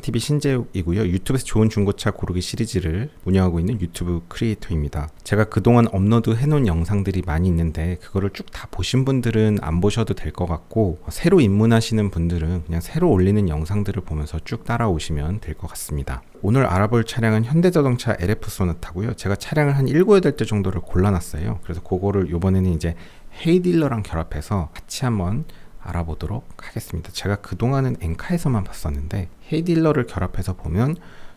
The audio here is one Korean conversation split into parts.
TV 신재욱이고요. 유튜브에서 좋은 중고차 고르기 시리즈를 운영하고 있는 유튜브 크리에이터입니다. 제가 그동안 업로드 해놓은 영상들이 많이 있는데 그거를 쭉 다 보신 분들은 안 보셔도 될 것 같고, 새로 입문하시는 분들은 그냥 새로 올리는 영상들을 보면서 쭉 따라오시면 될 것 같습니다. 오늘 알아볼 차량은 현대자동차 LF 소나타고요. 제가 차량을 한 7, 8대 정도를 골라놨어요. 그래서 그거를 이번에는 이제 헤이딜러랑 결합해서 같이 한번 알아보도록 하겠습니다. 제가 그동안은 엔카에서만 봤었는데 헤이딜러를 결합해서 보면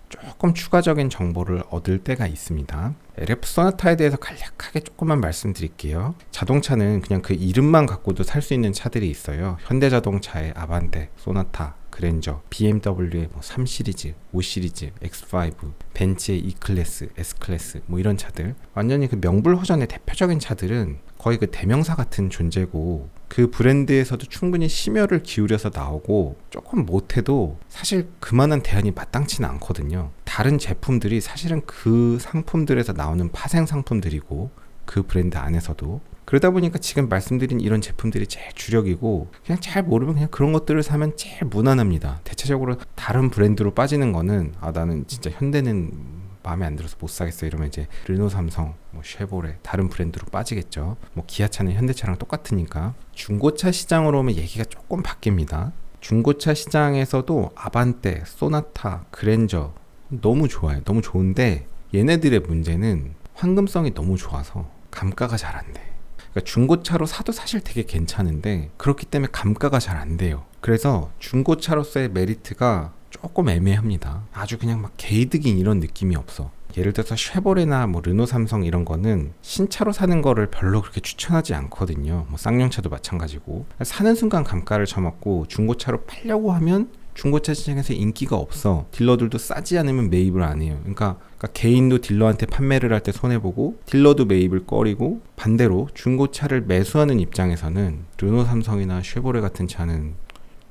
조금 추가적인 정보를 얻을 때가 있습니다. LF 소나타에 대해서 간략하게 조금만 말씀드릴게요. 자동차는 그냥 그 이름만 갖고도 살 수 있는 차들이 있어요. 현대자동차의 아반떼, 소나타, 그랜저, BMW의 3시리즈, 5시리즈, X5, 벤츠의 E클래스, S클래스 이런 차들, 완전히 그 명불허전의 대표적인 차들은 거의 그 대명사 같은 존재고, 그 브랜드에서도 충분히 심혈을 기울여서 나오고 조금 못해도 사실 그만한 대안이 마땅치는 않거든요. 다른 제품들이 사실은 그 상품들에서 나오는 파생 상품들이고, 그 브랜드 안에서도 그러다 보니까 지금 말씀드린 이런 제품들이 제일 주력이고, 그냥 잘 모르면 그냥 그런 것들을 사면 제일 무난합니다. 대체적으로 다른 브랜드로 빠지는 거는 나는 진짜 현대는 마음에 안 들어서 못 사겠어 이러면 이제 르노, 삼성, 쉐보레 다른 브랜드로 빠지겠죠. 기아차는 현대차랑 똑같으니까. 중고차 시장으로 오면 얘기가 조금 바뀝니다. 중고차 시장에서도 아반떼, 소나타, 그랜저 너무 좋아요. 너무 좋은데 얘네들의 문제는 황금성이 너무 좋아서 감가가 잘 안 돼. 그러니까 중고차로 사도 사실 되게 괜찮은데 그렇기 때문에 감가가 잘 안 돼요. 그래서 중고차로서의 메리트가 조금 애매합니다. 아주 그냥 막 개이득인 이런 느낌이 없어. 예를 들어서 쉐보레나 르노, 삼성 이런 거는 신차로 사는 거를 별로 그렇게 추천하지 않거든요. 쌍용차도 마찬가지고. 사는 순간 감가를 쳐먹고 중고차로 팔려고 하면 중고차 시장에서 인기가 없어. 딜러들도 싸지 않으면 매입을 안 해요. 그러니까 개인도 딜러한테 판매를 할 때 손해보고 딜러도 매입을 꺼리고, 반대로 중고차를 매수하는 입장에서는 르노, 삼성이나 쉐보레 같은 차는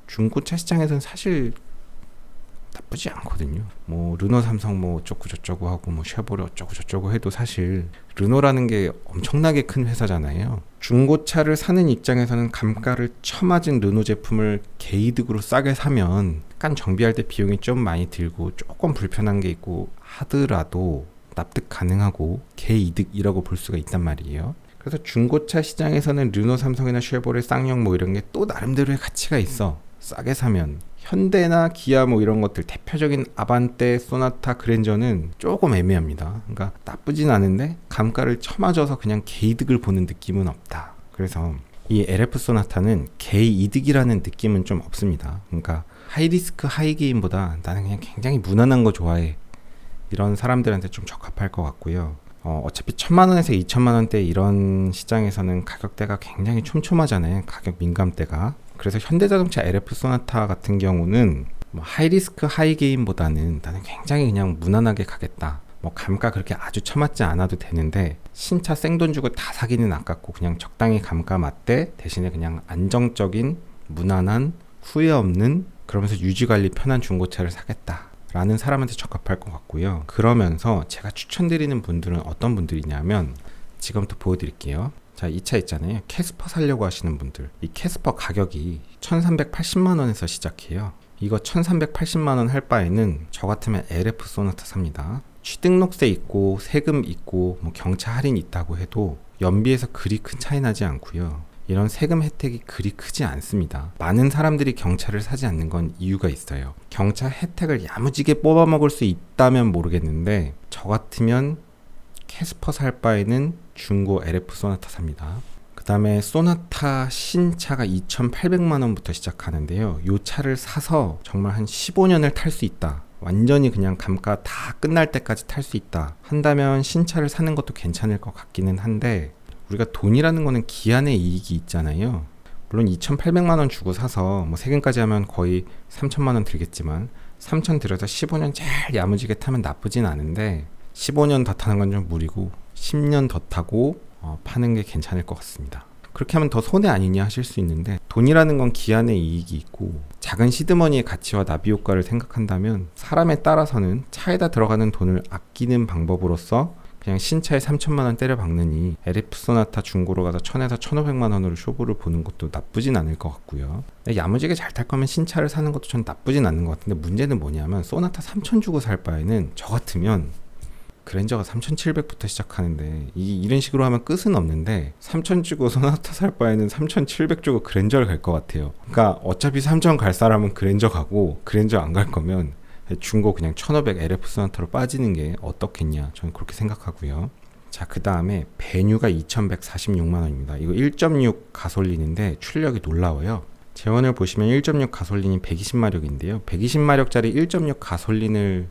중고차 시장에서는 사실 나쁘지 않거든요. 르노, 삼성 어쩌고 저쩌고 하고 쉐보레 어쩌고 저쩌고 해도 사실 르노라는 게 엄청나게 큰 회사잖아요. 중고차를 사는 입장에서는 감가를 쳐맞은 르노 제품을 개이득으로 싸게 사면 약간 정비할 때 비용이 좀 많이 들고 조금 불편한 게 있고 하더라도 납득 가능하고 개이득이라고 볼 수가 있단 말이에요. 그래서 중고차 시장에서는 르노, 삼성이나 쉐보레, 쌍용 이런 게 또 나름대로의 가치가 있어. 싸게 사면. 현대나 기아 이런 것들 대표적인 아반떼, 소나타, 그랜저는 조금 애매합니다. 그러니까 나쁘진 않은데 감가를 쳐맞아서 그냥 개이득을 보는 느낌은 없다. 그래서 이 LF 소나타는 개이득이라는 느낌은 좀 없습니다. 그러니까 하이리스크 하이게인보다 나는 그냥 굉장히 무난한 거 좋아해, 이런 사람들한테 좀 적합할 것 같고요. 어차피 1000만원에서 2000만원대 이런 시장에서는 가격대가 굉장히 촘촘하잖아요. 가격 민감대가. 그래서 현대자동차 LF 소나타 같은 경우는 하이리스크 하이게인보다는 나는 굉장히 그냥 무난하게 가겠다. 감가 그렇게 아주 처맞지 않아도 되는데 신차 생돈 주고 다 사기는 아깝고 그냥 적당히 감가 맞대 대신에 그냥 안정적인 무난한 후회 없는, 그러면서 유지관리 편한 중고차를 사겠다 라는 사람한테 적합할 것 같고요. 그러면서 제가 추천드리는 분들은 어떤 분들이냐면 지금부터 보여드릴게요. 자, 이 차 있잖아요. 캐스퍼 사려고 하시는 분들. 이 캐스퍼 가격이 1380만원에서 시작해요. 이거 1380만원 할 바에는 저 같으면 LF 소나타 삽니다. 취등록세 있고 세금 있고 경차 할인 있다고 해도 연비에서 그리 큰 차이 나지 않고요. 이런 세금 혜택이 그리 크지 않습니다. 많은 사람들이 경차를 사지 않는 건 이유가 있어요. 경차 혜택을 야무지게 뽑아먹을 수 있다면 모르겠는데 저 같으면 캐스퍼 살 바에는 중고 LF 소나타 삽니다. 그 다음에 소나타 신차가 2800만원부터 시작하는데요. 이 차를 사서 정말 한 15년을 탈 수 있다, 완전히 그냥 감가 다 끝날 때까지 탈 수 있다 한다면 신차를 사는 것도 괜찮을 것 같기는 한데, 우리가 돈이라는 거는 기한의 이익이 있잖아요. 물론 2800만원 주고 사서 세금까지 하면 거의 3000만원 들겠지만 3000 들여서 15년 잘 야무지게 타면 나쁘진 않은데 15년 더 타는 건 좀 무리고 10년 더 타고 파는 게 괜찮을 것 같습니다. 그렇게 하면 더 손해 아니냐 하실 수 있는데, 돈이라는 건 기한의 이익이 있고 작은 시드머니의 가치와 나비 효과를 생각한다면 사람에 따라서는 차에다 들어가는 돈을 아끼는 방법으로서 그냥 신차에 3천만 원 때려 박느니 LF 소나타 중고로 가서 1000에서 1500만 원으로 쇼부를 보는 것도 나쁘진 않을 것 같고요. 야무지게 잘 탈 거면 신차를 사는 것도 전 나쁘진 않은 것 같은데, 문제는 뭐냐면 소나타 3000 주고 살 바에는 저 같으면 그랜저가 3700부터 시작하는데 이런 식으로 하면 끝은 없는데, 3000 주고 소나타 살 바에는 3700 주고 그랜저를 갈 것 같아요. 그러니까 어차피 3000 갈 사람은 그랜저 가고, 그랜저 안 갈 거면 중고 그냥 1500 LF 소나타로 빠지는 게 어떻겠냐, 저는 그렇게 생각하고요. 자, 그 다음에 배뉴가 2146만원입니다. 이거 1.6 가솔린인데 출력이 놀라워요. 재원을 보시면 1.6 가솔린이 120마력인데요 120마력짜리 1.6 가솔린을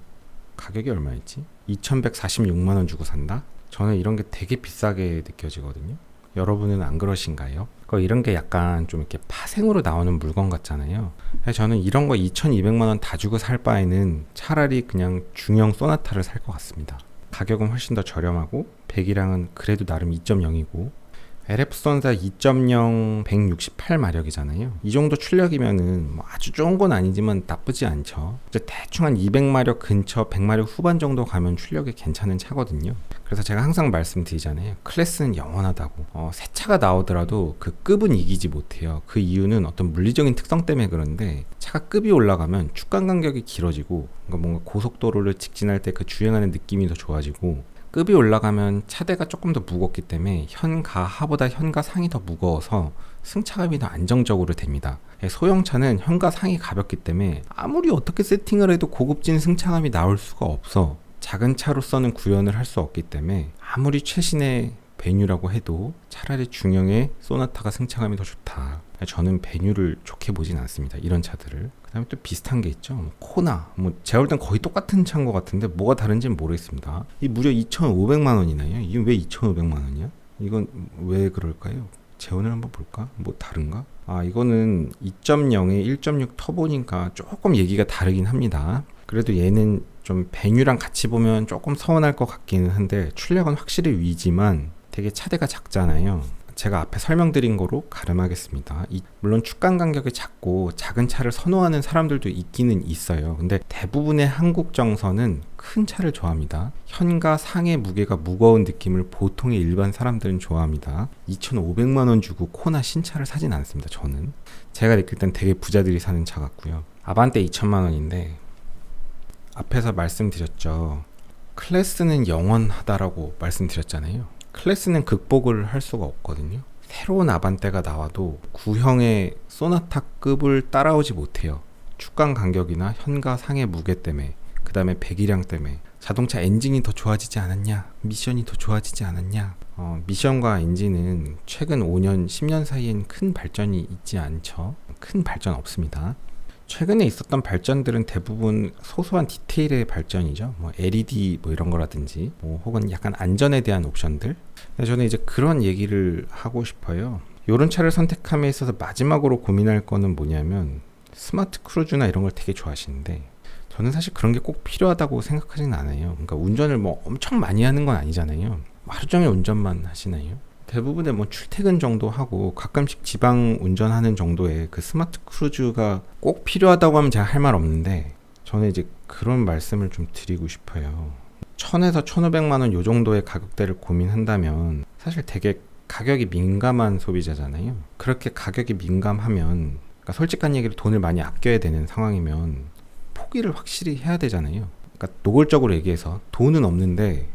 가격이 얼마였지? 2146만원 주고 산다? 저는 이런 게 되게 비싸게 느껴지거든요. 여러분은 안 그러신가요? 이런 게 약간 좀 이렇게 파생으로 나오는 물건 같잖아요. 저는 이런 거 2200만원 다 주고 살 바에는 차라리 그냥 중형 소나타를 살 것 같습니다. 가격은 훨씬 더 저렴하고 배기량은 그래도 나름 2.0이고, LF 소나타 2.0 168마력이잖아요. 이 정도 출력이면은 뭐 아주 좋은 건 아니지만 나쁘지 않죠. 대충 한 200마력 근처 100마력 후반 정도 가면 출력이 괜찮은 차거든요. 그래서 제가 항상 말씀드리잖아요. 클래스는 영원하다고. 새 차가 나오더라도 그 급은 이기지 못해요. 그 이유는 어떤 물리적인 특성 때문에 그런데, 차가 급이 올라가면 축간 간격이 길어지고, 그러니까 뭔가 고속도로를 직진할 때 그 주행하는 느낌이 더 좋아지고, 급이 올라가면 차대가 조금 더 무겁기 때문에 현가 하보다 현가 상이 더 무거워서 승차감이 더 안정적으로 됩니다. 소형차는 현가 상이 가볍기 때문에 아무리 어떻게 세팅을 해도 고급진 승차감이 나올 수가 없어. 작은 차로서는 구현을 할 수 없기 때문에 아무리 최신의 배뉴라고 해도 차라리 중형의 소나타가 승차감이 더 좋다. 저는 배뉴를 좋게 보진 않습니다. 이런 차들을. 그 다음에 또 비슷한 게 있죠. 코나, 제가 볼 땐 거의 똑같은 차인 것 같은데 뭐가 다른지는 모르겠습니다. 이 무려 2,500만 원이나요? 이게 왜 2,500만 원이야? 이건 왜 그럴까요? 재원을 한번 볼까? 뭐 다른가? 이거는 2.0에 1.6 터보니까 조금 얘기가 다르긴 합니다. 그래도 얘는 좀 배뉴랑 같이 보면 조금 서운할 것 같기는 한데, 출력은 확실히 위지만 되게 차대가 작잖아요. 제가 앞에 설명드린 거로 가름하겠습니다. 물론 축간 간격이 작고 작은 차를 선호하는 사람들도 있기는 있어요. 근데 대부분의 한국 정서는 큰 차를 좋아합니다. 현가 상의 무게가 무거운 느낌을 보통의 일반 사람들은 좋아합니다. 2,500만 원 주고 코나 신차를 사진 않습니다. 저는 제가 느낄 땐 되게 부자들이 사는 차 같고요. 아반떼 2천만 원인데 앞에서 말씀드렸죠. 클래스는 영원하다라고 말씀드렸잖아요. 클래스는 극복을 할 수가 없거든요. 새로운 아반떼가 나와도 구형의 소나타급을 따라오지 못해요. 축간 간격이나 현가 상의 무게 때문에, 그 다음에 배기량 때문에. 자동차 엔진이 더 좋아지지 않았냐, 미션이 더 좋아지지 않았냐. 미션과 엔진은 최근 5년, 10년 사이엔 큰 발전이 있지 않죠. 큰 발전 없습니다. 최근에 있었던 발전들은 대부분 소소한 디테일의 발전이죠. LED 이런 거라든지, 혹은 약간 안전에 대한 옵션들. 저는 이제 그런 얘기를 하고 싶어요. 이런 차를 선택함에 있어서 마지막으로 고민할 거는 뭐냐면, 스마트 크루즈나 이런 걸 되게 좋아하시는데 저는 사실 그런 게 꼭 필요하다고 생각하지는 않아요. 그러니까 운전을 엄청 많이 하는 건 아니잖아요. 하루 종일 운전만 하시나요? 대부분의 출퇴근 정도 하고 가끔씩 지방 운전하는 정도의 그 스마트 크루즈가 꼭 필요하다고 하면 제가 할 말 없는데, 저는 이제 그런 말씀을 좀 드리고 싶어요. 1000에서 1500만 원 요 정도의 가격대를 고민한다면 사실 되게 가격이 민감한 소비자잖아요. 그렇게 가격이 민감하면, 그러니까 솔직한 얘기로 돈을 많이 아껴야 되는 상황이면 포기를 확실히 해야 되잖아요. 그러니까 노골적으로 얘기해서 돈은 없는데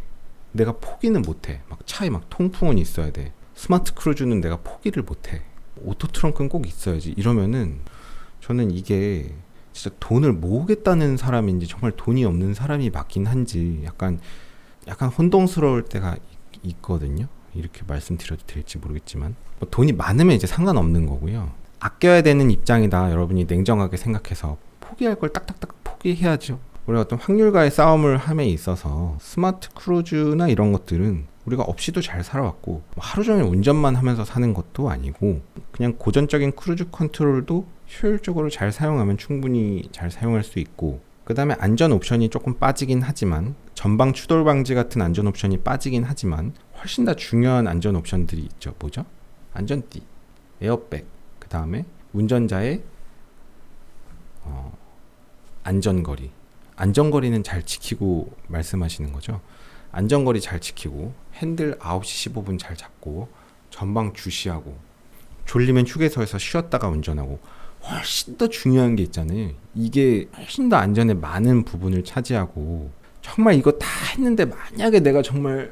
내가 포기는 못해. 차에 통풍은 있어야 돼. 스마트 크루즈는 내가 포기를 못해. 오토 트렁크는 꼭 있어야지. 이러면은 저는 이게 진짜 돈을 모으겠다는 사람인지 정말 돈이 없는 사람이 맞긴 한지 약간 혼동스러울 때가 있거든요. 이렇게 말씀드려도 될지 모르겠지만, 돈이 많으면 이제 상관없는 거고요. 아껴야 되는 입장이다 여러분이 냉정하게 생각해서 포기할 걸 딱딱딱 포기해야죠. 우리가 어떤 확률과의 싸움을 함에 있어서 스마트 크루즈나 이런 것들은 우리가 없이도 잘 살아왔고, 하루 종일 운전만 하면서 사는 것도 아니고, 그냥 고전적인 크루즈 컨트롤도 효율적으로 잘 사용하면 충분히 잘 사용할 수 있고, 그 다음에 안전 옵션이 조금 빠지긴 하지만, 전방 추돌 방지 같은 안전 옵션이 빠지긴 하지만 훨씬 더 중요한 안전 옵션들이 있죠. 뭐죠? 안전띠, 에어백, 그 다음에 운전자의 안전거리. 안전거리는 잘 지키고 말씀하시는 거죠. 안전거리 잘 지키고 핸들 9시 15분 잘 잡고 전방 주시하고 졸리면 휴게소에서 쉬었다가 운전하고 훨씬 더 중요한 게 있잖아요. 이게 훨씬 더 안전에 많은 부분을 차지하고 정말 이거 다 했는데 만약에 내가 정말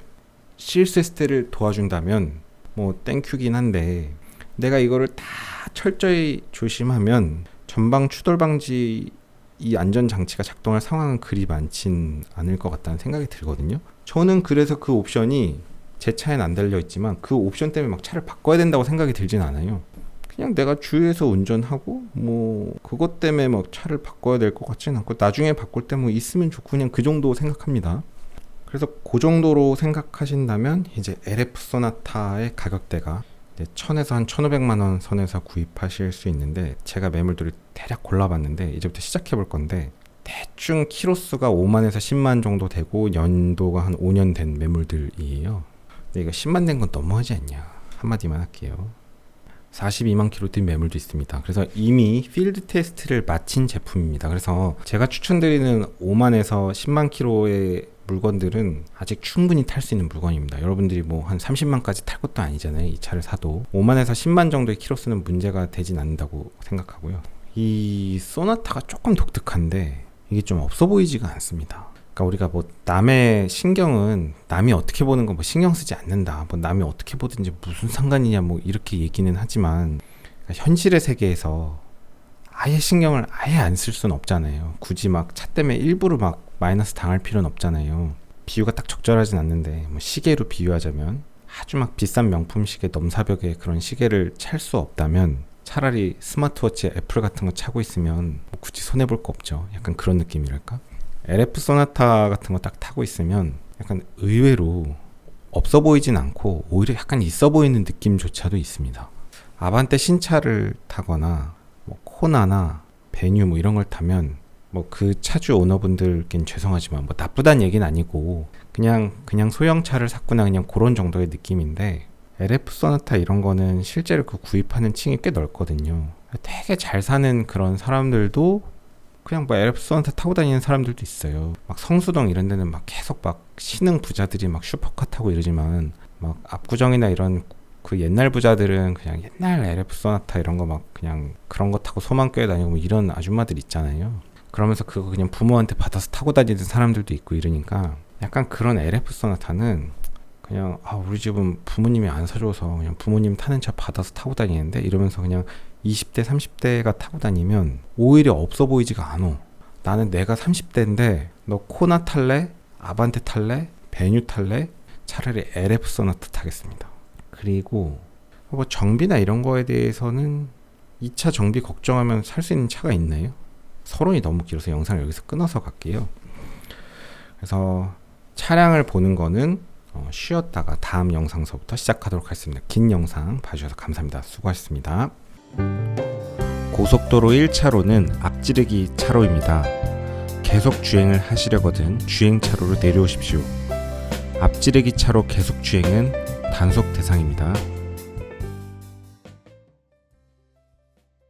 실수했을 때를 도와준다면 뭐 땡큐긴 한데 내가 이거를 다 철저히 조심하면 전방 추돌 방지 이 안전장치가 작동할 상황은 그리 많진 않을 것 같다는 생각이 들거든요. 저는 그래서 그 옵션이 제 차에는 안 달려있지만 그 옵션 때문에 막 차를 바꿔야 된다고 생각이 들진 않아요. 그냥 내가 주유해서 운전하고 뭐 그것 때문에 막 차를 바꿔야 될 것 같지는 않고 나중에 바꿀 때 뭐 있으면 좋고 그냥 그 정도 생각합니다. 그래서 그 정도로 생각하신다면 이제 LF 소나타의 가격대가 1000에서 한 1500만 원 선에서 구입하실 수 있는데 제가 매물들을 대략 골라봤는데 이제부터 시작해 볼 건데 대충 키로수가 5만에서 10만 정도 되고 연도가 한 5년 된 매물들이에요. 근데 이거 10만 된 건 너무하지 않냐 한마디만 할게요. 42만 킬로 뛴 매물도 있습니다. 그래서 이미 필드 테스트를 마친 제품입니다. 그래서 제가 추천드리는 5만에서 10만 킬로의 물건들은 아직 충분히 탈 수 있는 물건입니다. 여러분들이 뭐 한 30만까지 탈 것도 아니잖아요. 이 차를 사도 5만에서 10만 정도의 키로수는 문제가 되진 않는다고 생각하고요. 이 소나타가 조금 독특한데 이게 좀 없어 보이지가 않습니다. 그러니까 우리가 뭐 남의 신경은 남이 어떻게 보는 거 뭐 신경 쓰지 않는다. 뭐 남이 어떻게 보든지 무슨 상관이냐 뭐 이렇게 얘기는 하지만 그러니까 현실의 세계에서 아예 신경을 아예 안 쓸 수는 없잖아요. 굳이 막 차 때문에 일부러 막 마이너스 당할 필요는 없잖아요. 비유가 딱 적절하진 않는데 뭐 시계로 비유하자면 아주 막 비싼 명품 시계 넘사벽에 그런 시계를 찰 수 없다면 차라리 스마트워치 애플 같은 거 차고 있으면 뭐 굳이 손해볼 거 없죠. 약간 그런 느낌이랄까. LF 소나타 같은 거 딱 타고 있으면 약간 의외로 없어 보이진 않고 오히려 약간 있어 보이는 느낌조차도 있습니다. 아반떼 신차를 타거나 뭐 코나나 베뉴 뭐 이런 걸 타면 뭐 그 차주 오너분들께는 죄송하지만 뭐 나쁘다는 얘기는 아니고 그냥 소형차를 샀구나 그냥 그런 정도의 느낌인데 LF 소나타 이런 거는 실제로 그 구입하는 층이 꽤 넓거든요. 되게 잘 사는 그런 사람들도 그냥 뭐 LF 소나타 타고 다니는 사람들도 있어요. 막 성수동 이런 데는 막 계속 막 신흥 부자들이 막 슈퍼카 타고 이러지만 막 압구정이나 이런 그 옛날 부자들은 그냥 옛날 LF 소나타 이런 거 막 그냥 그런 거 타고 소만 껴 다니고 뭐 이런 아줌마들 있잖아요. 그러면서 그거 그냥 부모한테 받아서 타고 다니는 사람들도 있고 이러니까 약간 그런 LF 소나타는 그냥 우리 집은 부모님이 안 사줘서 그냥 부모님 타는 차 받아서 타고 다니는데 이러면서 그냥 20대 30대가 타고 다니면 오히려 없어 보이지가 않아. 나는 내가 30대인데 너 코나 탈래? 아반떼 탈래? 베뉴 탈래? 차라리 LF 소나타 타겠습니다. 그리고 뭐 정비나 이런 거에 대해서는 2차 정비 걱정하면 살 수 있는 차가 있나요? 서론이 너무 길어서 영상을 여기서 끊어서 갈게요. 그래서 차량을 보는 거는 쉬었다가 다음 영상서부터 시작하도록 하겠습니다. 긴 영상 봐주셔서 감사합니다. 수고하셨습니다. 고속도로 1차로는 앞지르기 차로입니다. 계속 주행을 하시려거든 주행 차로로 내려오십시오. 앞지르기 차로 계속 주행은 단속 대상입니다.